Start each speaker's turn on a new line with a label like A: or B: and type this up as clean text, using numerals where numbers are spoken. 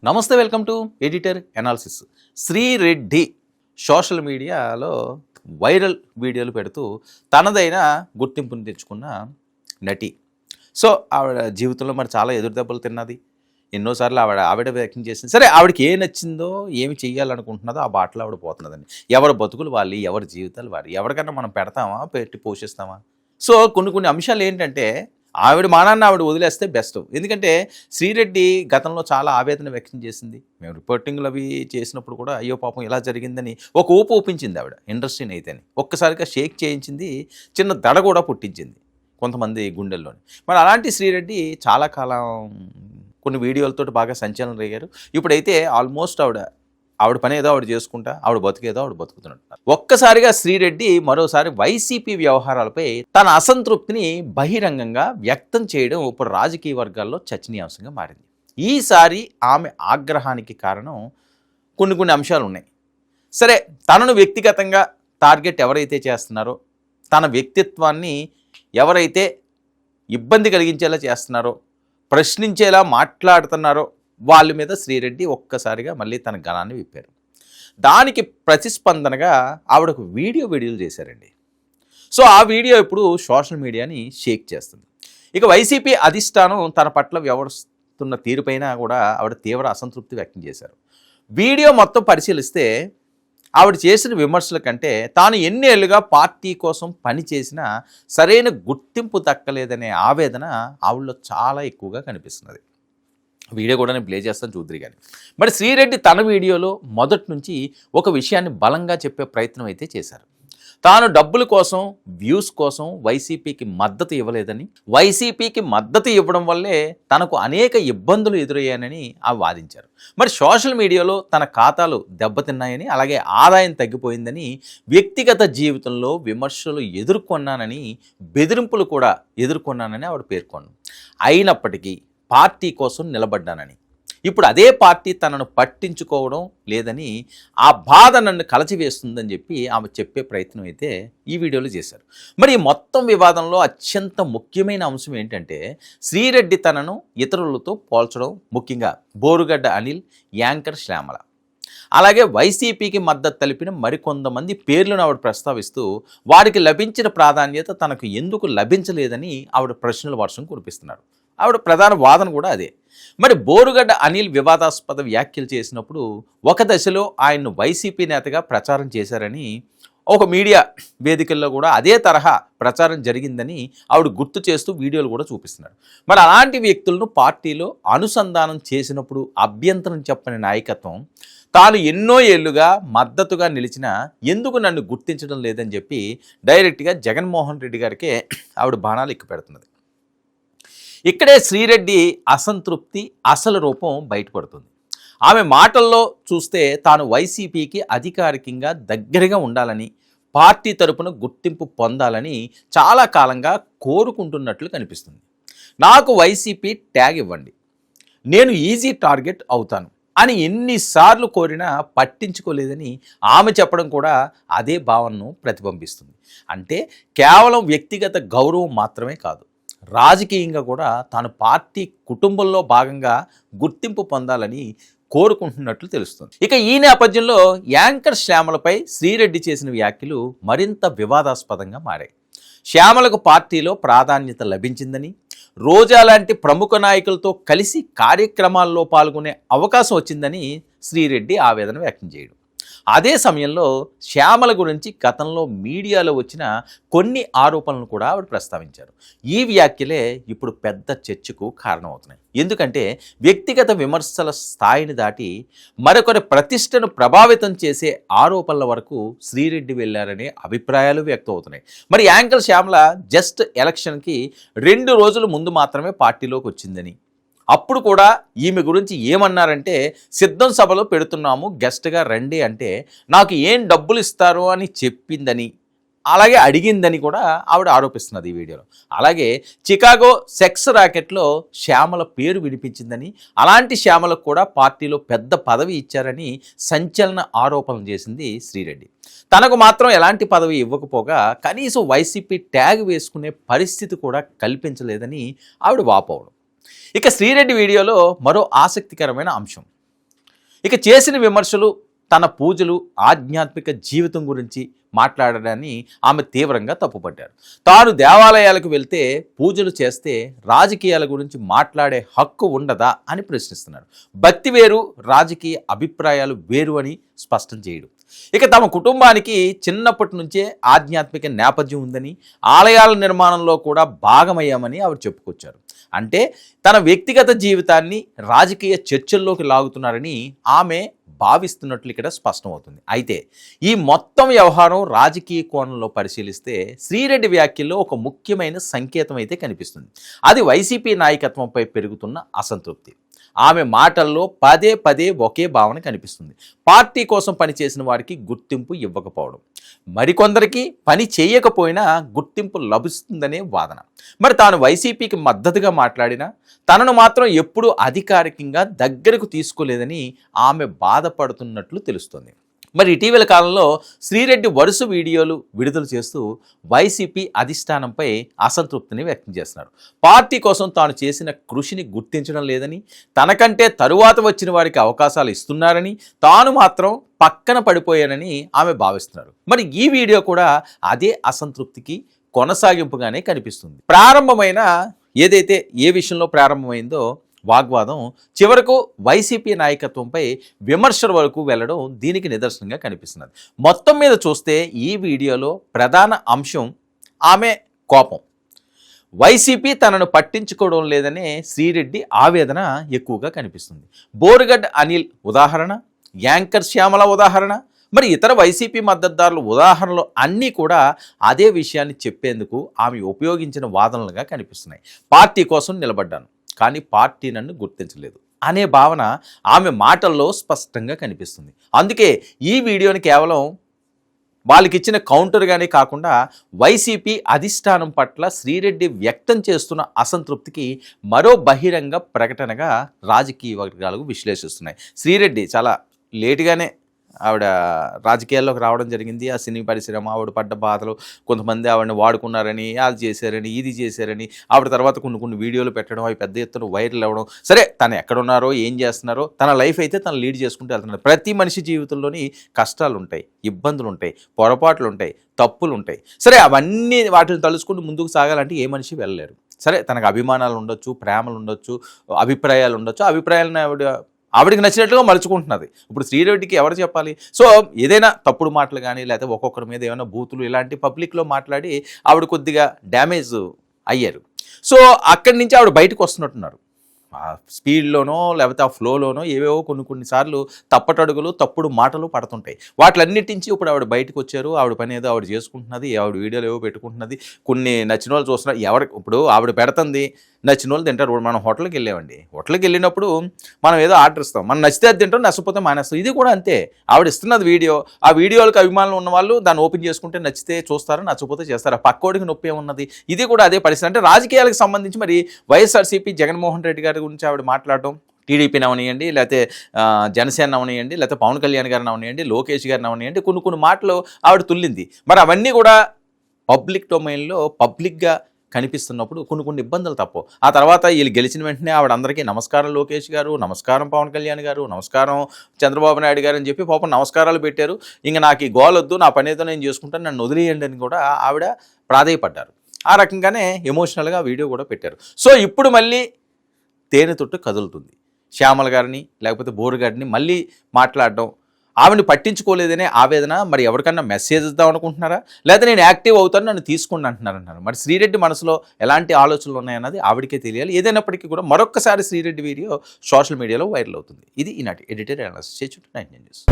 A: నమస్తే, welcome to editor analysis. Sri Reddy social మీడియాలో viral వీడియోలు పెడుతూ తనదైన గుర్తింపుని తెచ్చుకున్న నటి. సో ఆవిడ జీవితంలో మరి చాలా ఎదురు దెబ్బలు తిన్నది. ఎన్నోసార్లు ఆవిడ వ్యాఖ్యం చేసింది. సరే, ఆవిడకి ఏ నచ్చిందో, ఏమి చెయ్యాలనుకుంటున్నదో ఆ బాటలో ఆవిడ పోతున్నదండి. ఎవరి బతుకులు వాళ్ళు, ఎవరి జీవితాలు వారి. ఎవరికన్నా మనం పెడతామా, పెట్టి పోషిస్తామా? సో కొన్ని అంశాలు ఏంటంటే ఆవిడ మానాన్ని ఆవిడ వదిలేస్తే బెస్ట్. ఎందుకంటే శ్రీరెడ్డి గతంలో చాలా ఆవేదన వ్యక్తం చేసింది. మేము రిపోర్టింగ్లు అవి చేసినప్పుడు కూడా అయ్యో పాపం ఇలా జరిగిందని ఒక ఊపు ఊపించింది ఆవిడ ఇండస్ట్రీని అయితేని. ఒక్కసారిగా షేక్ చేయించింది, చిన్న దడ కూడా పుట్టించింది కొంతమంది గుండెల్లోని. మరి అలాంటి శ్రీరెడ్డి చాలా కాలం కొన్ని వీడియోలతో బాగా సంచలనం రేగారు. ఇప్పుడైతే ఆల్మోస్ట్ ఆవిడ పని ఏదో ఆవిడ చేసుకుంటా, ఆవిడ బతికేదో ఆవిడ బతుకుతున్నట్టు. ఒక్కసారిగా శ్రీరెడ్డి మరోసారి వైసీపీ వ్యవహారాలపై తన అసంతృప్తిని బహిరంగంగా వ్యక్తం చేయడం ఇప్పుడు రాజకీయ వర్గాల్లో చర్చనీయాంశంగా మారింది. ఈసారి ఆమె ఆగ్రహానికి కారణం కొన్ని అంశాలు ఉన్నాయి. సరే, తనను వ్యక్తిగతంగా టార్గెట్ ఎవరైతే చేస్తున్నారో, తన వ్యక్తిత్వాన్ని ఎవరైతే ఇబ్బంది కలిగించేలా చేస్తున్నారో, ప్రశ్నించేలా మాట్లాడుతున్నారో వాళ్ళ మీద శ్రీరెడ్డి ఒక్కసారిగా మళ్ళీ తన గణాన్ని విప్పారు. దానికి ప్రతిస్పందనగా ఆవిడకు వీడియోలు చేశారండి. సో ఆ వీడియో ఇప్పుడు సోషల్ మీడియాని షేక్ చేస్తుంది. ఇక వైసీపీ అధిష్టానం తన పట్ల వ్యవహరిస్తున్న తీరుపైన కూడా ఆవిడ తీవ్ర అసంతృప్తి వ్యక్తం చేశారు. వీడియో మొత్తం పరిశీలిస్తే ఆవిడ చేసిన విమర్శల కంటే తాను ఎన్నేళ్లుగా పార్టీ కోసం పనిచేసినా సరైన గుర్తింపు దక్కలేదనే ఆవేదన ఆవిడలో చాలా ఎక్కువగా కనిపిస్తున్నది. వీడియో కూడా నేను ప్లే చేస్తాను, చూద్దరు కానీ. మరి శ్రీరెడ్డి తన వీడియోలో మొదటి నుంచి ఒక విషయాన్ని బలంగా చెప్పే ప్రయత్నం అయితే చేశారు. తాను డబ్బుల కోసం, వ్యూస్ కోసం వైసీపీకి మద్దతు ఇవ్వలేదని, వైసీపీకి మద్దతు ఇవ్వడం వల్లే తనకు అనేక ఇబ్బందులు ఎదురయ్యానని వాదించారు. మరి సోషల్ మీడియాలో తన ఖాతాలు దెబ్బతిన్నాయని, అలాగే ఆదాయం తగ్గిపోయిందని, వ్యక్తిగత జీవితంలో విమర్శలు ఎదుర్కొన్నానని, బెదిరింపులు కూడా ఎదుర్కొన్నానని ఆవిడ పేర్కొన్నారు. అయినప్పటికీ పార్టీ కోసం నిలబడ్డానని, ఇప్పుడు అదే పార్టీ తనను పట్టించుకోవడం లేదని, ఆ బాధ నన్ను కలచివేస్తుందని చెప్పి ఆమె చెప్పే ప్రయత్నం అయితే ఈ వీడియోలో చేశారు. మరి ఈ మొత్తం వివాదంలో అత్యంత ముఖ్యమైన అంశం ఏంటంటే శ్రీరెడ్డి తనను ఇతరులతో పోల్చడం, ముఖ్యంగా బోరుగడ్డ అనిల్, యాంకర్ శ్యామల, అలాగే వైసీపీకి మద్దతు తెలిపిన మరికొంతమంది పేర్లను ఆవిడ ప్రస్తావిస్తూ వారికి లభించిన ప్రాధాన్యత తనకు ఎందుకు లభించలేదని ఆవిడ ప్రశ్నల వర్షం కురిపిస్తున్నారు. ఆవిడ ప్రధాన వాదన కూడా అదే. మరి బోరుగడ్డ అనిల్ వివాదాస్పద వ్యాఖ్యలు చేసినప్పుడు ఒక దశలో ఆయన్ను వైసీపీ నేతగా ప్రచారం చేశారని, ఒక మీడియా వేదికల్లో కూడా అదే తరహా ప్రచారం జరిగిందని ఆవిడ గుర్తు చేస్తూ వీడియోలు కూడా చూపిస్తున్నారు. మరి అలాంటి వ్యక్తులను పార్టీలో అనుసంధానం చేసినప్పుడు అభ్యంతరం చెప్పని నాయకత్వం తాను ఎన్నో ఏళ్లుగా మద్దతుగా నిలిచినా ఎందుకు నన్ను గుర్తించడం లేదని చెప్పి డైరెక్ట్గా జగన్మోహన్ రెడ్డి గారికే ఆవిడ బాణాలు ఎక్కుపెడుతున్నది. ఇక్కడే శ్రీరెడ్డి అసంతృప్తి అసలు రూపం బయటపడుతుంది. ఆమె మాటల్లో చూస్తే తాను వైసీపీకి అధికారికంగా దగ్గరగా ఉండాలని, పార్టీ తరపున గుర్తింపు పొందాలని చాలా కాలంగా కోరుకుంటున్నట్లు కనిపిస్తుంది. నాకు వైసీపీ ట్యాగ్ ఇవ్వండి, నేను ఈజీ టార్గెట్ అవుతాను అని ఎన్నిసార్లు కోరినా పట్టించుకోలేదని ఆమె చెప్పడం కూడా అదే భావనను ప్రతిబింబిస్తుంది. అంటే కేవలం వ్యక్తిగత గౌరవం మాత్రమే కాదు, రాజకీయంగా కూడా తాను పార్టీ కుటుంబంలో భాగంగా గుర్తింపు పొందాలని కోరుకుంటున్నట్లు తెలుస్తుంది. ఇక ఈ నేపథ్యంలో యాంకర్ శ్యామలపై శ్రీరెడ్డి చేసిన వ్యాఖ్యలు మరింత వివాదాస్పదంగా మారాయి. శ్యామలకు పార్టీలో ప్రాధాన్యత లభించిందని, రోజా లాంటి ప్రముఖ నాయకులతో కలిసి కార్యక్రమాల్లో పాల్గొనే అవకాశం వచ్చిందని శ్రీరెడ్డి ఆవేదన వ్యక్తం చేయడం. అదే సమయంలో శ్యామల గురించి గతంలో మీడియాలో వచ్చిన కొన్ని ఆరోపణలను కూడా ఆవిడ ప్రస్తావించారు. ఈ వ్యాఖ్యలే ఇప్పుడు పెద్ద చర్చకు కారణమవుతున్నాయి. ఎందుకంటే వ్యక్తిగత విమర్శల స్థాయిని దాటి మరొకరి ప్రతిష్టను ప్రభావితం చేసే ఆరోపణల వరకు శ్రీరెడ్డి వెళ్లారనే అభిప్రాయాలు వ్యక్తం అవుతున్నాయి. మరి యాంకర్ శ్యామల జస్ట్ ఎలక్షన్కి 2 రోజుల ముందు మాత్రమే పార్టీలోకి వచ్చిందని, అప్పుడు కూడా ఈమె గురించి ఏమన్నారంటే సిద్ధం సభలో పెడుతున్నాము, గెస్ట్గా రండి అంటే నాకు ఏం డబ్బులు ఇస్తారు అని చెప్పిందని, అలాగే అడిగిందని కూడా ఆవిడ ఆరోపిస్తున్నది ఈ వీడియోలో. అలాగే చికాగో సెక్స్ ర్యాకెట్లో శ్యామల పేరు వినిపించిందని, అలాంటి శ్యామలకు కూడా పార్టీలో పెద్ద పదవి ఇచ్చారని సంచలన ఆరోపణలు చేసింది శ్రీరెడ్డి. తనకు మాత్రం ఎలాంటి పదవి ఇవ్వకపోగా కనీసం వైసీపీ ట్యాగ్ వేసుకునే పరిస్థితి కూడా కల్పించలేదని ఆవిడ వాపోవడం. ఇక శ్రీరెడ్డి వీడియోలో మరో ఆసక్తికరమైన అంశం, ఇక చేసిన విమర్శలు తన పూజలు ఆధ్యాత్మిక జీవితం గురించి మాట్లాడడాన్ని ఆమె తీవ్రంగా తప్పుపట్టారు. తాను దేవాలయాలకు వెళ్తే పూజలు చేస్తే రాజకీయాల గురించి మాట్లాడే హక్కు ఉండదా అని ప్రశ్నిస్తున్నారు. భక్తి వేరు, రాజకీయ అభిప్రాయాలు వేరు అని స్పష్టం చేయడం. ఇక తమ కుటుంబానికి చిన్నప్పటి నుంచే ఆధ్యాత్మిక నేపథ్యం ఉందని, ఆలయాల నిర్మాణంలో కూడా భాగమయ్యామని ఆవిడ చెప్పుకొచ్చారు. అంటే తన వ్యక్తిగత జీవితాన్ని రాజకీయ చర్చల్లోకి లాగుతున్నారని ఆమె భావిస్తున్నట్లు ఇక్కడ స్పష్టమవుతుంది. అయితే ఈ మొత్తం వ్యవహారం రాజకీయ కోణంలో పరిశీలిస్తే శ్రీరెడ్డి వ్యాఖ్యల్లో ఒక ముఖ్యమైన సంకేతం అయితే కనిపిస్తుంది. అది వైసీపీ నాయకత్వంపై పెరుగుతున్న అసంతృప్తి. ఆమె మాటల్లో పదే పదే ఒకే భావన కనిపిస్తుంది. పార్టీ కోసం పనిచేసిన వారికి గుర్తింపు ఇవ్వకపోవడం, మరికొందరికి పని చేయకపోయినా గుర్తింపు లభిస్తుందనే వాదన. మరి తాను వైసీపీకి మద్దతుగా మాట్లాడినా తనను మాత్రం ఎప్పుడూ అధికారికంగా దగ్గరకు తీసుకోలేదని ఆమె బాధపడుతున్నట్లు తెలుస్తోంది. మరి ఇటీవల కాలంలో శ్రీరెడ్డి వరుస వీడియోలు విడుదల చేస్తూ వైసీపీ అధిష్టానంపై అసంతృప్తిని వ్యక్తం చేస్తున్నారు. పార్టీ కోసం తాను చేసిన కృషిని గుర్తించడం లేదని, తనకంటే తరువాత వచ్చిన వారికి అవకాశాలు ఇస్తున్నారని, తాను మాత్రం పక్కన పడిపోయానని ఆమె భావిస్తున్నారు. మరి ఈ వీడియో కూడా అదే అసంతృప్తికి కొనసాగింపుగానే కనిపిస్తుంది. ఏదైతే ఏ విషయంలో ప్రారంభమైందో వాగ్వాదం చివరకు వైసీపీ నాయకత్వంపై విమర్శల వరకు వెళ్లడం దీనికి నిదర్శనంగా కనిపిస్తున్నది. మొత్తం మీద చూస్తే ఈ వీడియోలో ప్రధాన అంశం ఆమె కోపం. వైసీపీ తనను పట్టించుకోవడం లేదనే శ్రీరెడ్డి ఆవేదన ఎక్కువగా కనిపిస్తుంది. బోరుగడ్డ అనిల్ ఉదాహరణ, యాంకర్ శ్యామల ఉదాహరణ, మరి ఇతర వైసీపీ మద్దతుదారుల ఉదాహరణలు అన్నీ కూడా అదే విషయాన్ని చెప్పేందుకు ఆమె ఉపయోగించిన వాదనలుగా కనిపిస్తున్నాయి. పార్టీ కోసం నిలబడ్డాను, కానీ పార్టీ నన్ను గుర్తించలేదు అనే భావన ఆమె మాటల్లో స్పష్టంగా కనిపిస్తుంది. అందుకే ఈ వీడియోని కేవలం వాళ్ళకి ఇచ్చిన కౌంటర్గానే కాకుండా వైసీపీ అధిష్టానం పట్ల శ్రీరెడ్డి వ్యక్తం చేస్తున్న అసంతృప్తికి మరో బహిరంగ ప్రకటనగా రాజకీయ వర్గాలకు విశ్లేషిస్తున్నాయి. శ్రీరెడ్డి చాలా లేటుగానే ఆవిడ రాజకీయాల్లోకి రావడం జరిగింది. ఆ సినీ పరిశ్రమ ఆవిడ పడ్డ బాధలు, కొంతమంది ఆవిడని వాడుకున్నారని, అది చేశారని, ఇది చేశారని, ఆవిడ తర్వాత కొన్ని వీడియోలు పెట్టడం, అవి పెద్ద ఎత్తున వైరల్ అవ్వడం. సరే, తను ఎక్కడున్నారో ఏం చేస్తున్నారో తన లైఫ్ అయితే తను లీడ్ చేసుకుంటూ వెళ్తున్నారు. ప్రతి మనిషి జీవితంలోని కష్టాలు ఉంటాయి, ఇబ్బందులు ఉంటాయి, పొరపాట్లు ఉంటాయి, తప్పులు ఉంటాయి. సరే, అవన్నీ వాటిని తలుచుకుంటూ ముందుకు సాగాలంటే ఏ మనిషి వెళ్ళలేరు. సరే, తనకు అభిమానాలు ఉండొచ్చు, ప్రేమలు ఉండొచ్చు, అభిప్రాయాలు ఉండొచ్చు. అభిప్రాయాలను ఆవిడికి నచ్చినట్లుగా మలుచుకుంటున్నది. ఇప్పుడు శ్రీరెడ్డికి ఎవరు చెప్పాలి? సో ఏదైనా తప్పుడు మాటలు కానీ, లేకపోతే ఒక్కొక్కరి మీద ఏమైనా బూతులు ఇలాంటి పబ్లిక్లో మాట్లాడి ఆవిడ కొద్దిగా డ్యామేజ్ అయ్యారు. సో అక్కడి నుంచి ఆవిడ బయటకు వస్తున్నట్టున్నారు. ఆ స్పీడ్లోనో లేకపోతే ఆ ఫ్లోలోనో ఏవేవో కొన్నిసార్లు తప్పటడుగులు, తప్పుడు మాటలు పడుతుంటాయి. వాటిలన్నిటి నుంచి ఇప్పుడు ఆవిడ బయటకు వచ్చారు. ఆవిడ పని ఏదో ఆవిడ చేసుకుంటున్నది, ఆవిడ వీడియోలు ఏవో పెట్టుకుంటున్నది, కొన్ని నచ్చిన వాళ్ళు చూస్తున్నారు. ఇప్పుడు ఆవిడ పెడుతుంది, నచ్చిన వాళ్ళు తింటారు. మనం హోటల్కి వెళ్ళామండి, హోటల్కి వెళ్ళినప్పుడు మనం ఏదో ఆర్డర్ ఇస్తాం, మనం నచ్చితే అది తింటాం, నచ్చకపోతే మానేస్తాం. ఇది కూడా అంతే. ఆవిడ ఇస్తున్నది వీడియో, ఆ వీడియోలకు అభిమానులు ఉన్న వాళ్ళు దాన్ని ఓపెన్ చేసుకుంటే నచ్చితే చూస్తారు, నచ్చకపోతే చేస్తారు. ఆ పక్కోడికి నొప్పి ఏమున్నది? ఇది కూడా అదే పరిస్థితి. అంటే రాజకీయాలకు సంబంధించి మరి వైఎస్ఆర్సీపీ జగన్మోహన్ రెడ్డి గారి గురించి ఆవిడ మాట్లాడటం, టీడీపీని అవనియండి, లేకపోతే జనసేన అవనియండి, లేకపోతే పవన్ కళ్యాణ్ గారిని అవనియండి, లోకేష్ గారిని అవనియండి, కొన్ని మాటలు ఆవిడ తుల్లింది. మరి అవన్నీ కూడా పబ్లిక్ డొమైన్లో పబ్లిక్గా కనిపిస్తున్నప్పుడు కొన్ని ఇబ్బందులు తప్పవు. ఆ తర్వాత వీళ్ళు గెలిచిన వెంటనే ఆవిడ అందరికీ నమస్కారం లోకేష్ గారు, నమస్కారం పవన్ కళ్యాణ్ గారు, నమస్కారం చంద్రబాబు నాయుడు గారు అని చెప్పి పాపం నమస్కారాలు పెట్టారు. ఇంకా నాకు ఈ గోలొద్దు, నా పని ఏదో నేను చేసుకుంటాను, నన్ను వదిలేయండి అని కూడా ఆవిడ ప్రాధేయపడ్డారు. ఆ రకంగానే ఎమోషనల్గా వీడియో కూడా పెట్టారు. సో ఇప్పుడు మళ్ళీ తేనె తొట్టు కదులుతుంది. శ్యామల గారిని లేకపోతే బోరుగాడిని మళ్ళీ మాట్లాడడం, ఆవిడని పట్టించుకోలేదనే ఆవేదన. మరి ఎవరికన్నా మెసేజ్ ఇద్దాం అనుకుంటున్నారా, లేదా నేను యాక్టివ్ అవుతాను, నన్ను తీసుకోండి అంటున్నారు. మరి శ్రీరెడ్డి మనసులో ఎలాంటి ఆలోచనలు ఉన్నాయన్నది ఆవిడకే తెలియాలి. ఏదైనప్పటికీ కూడా మరొక్కసారి శ్రీరెడ్డి వీడియో సోషల్ మీడియాలో వైరల్ అవుతుంది. ఇది ఈనాటి ఎడిటర్ అనాలిసిస్. 9 న్యూస్.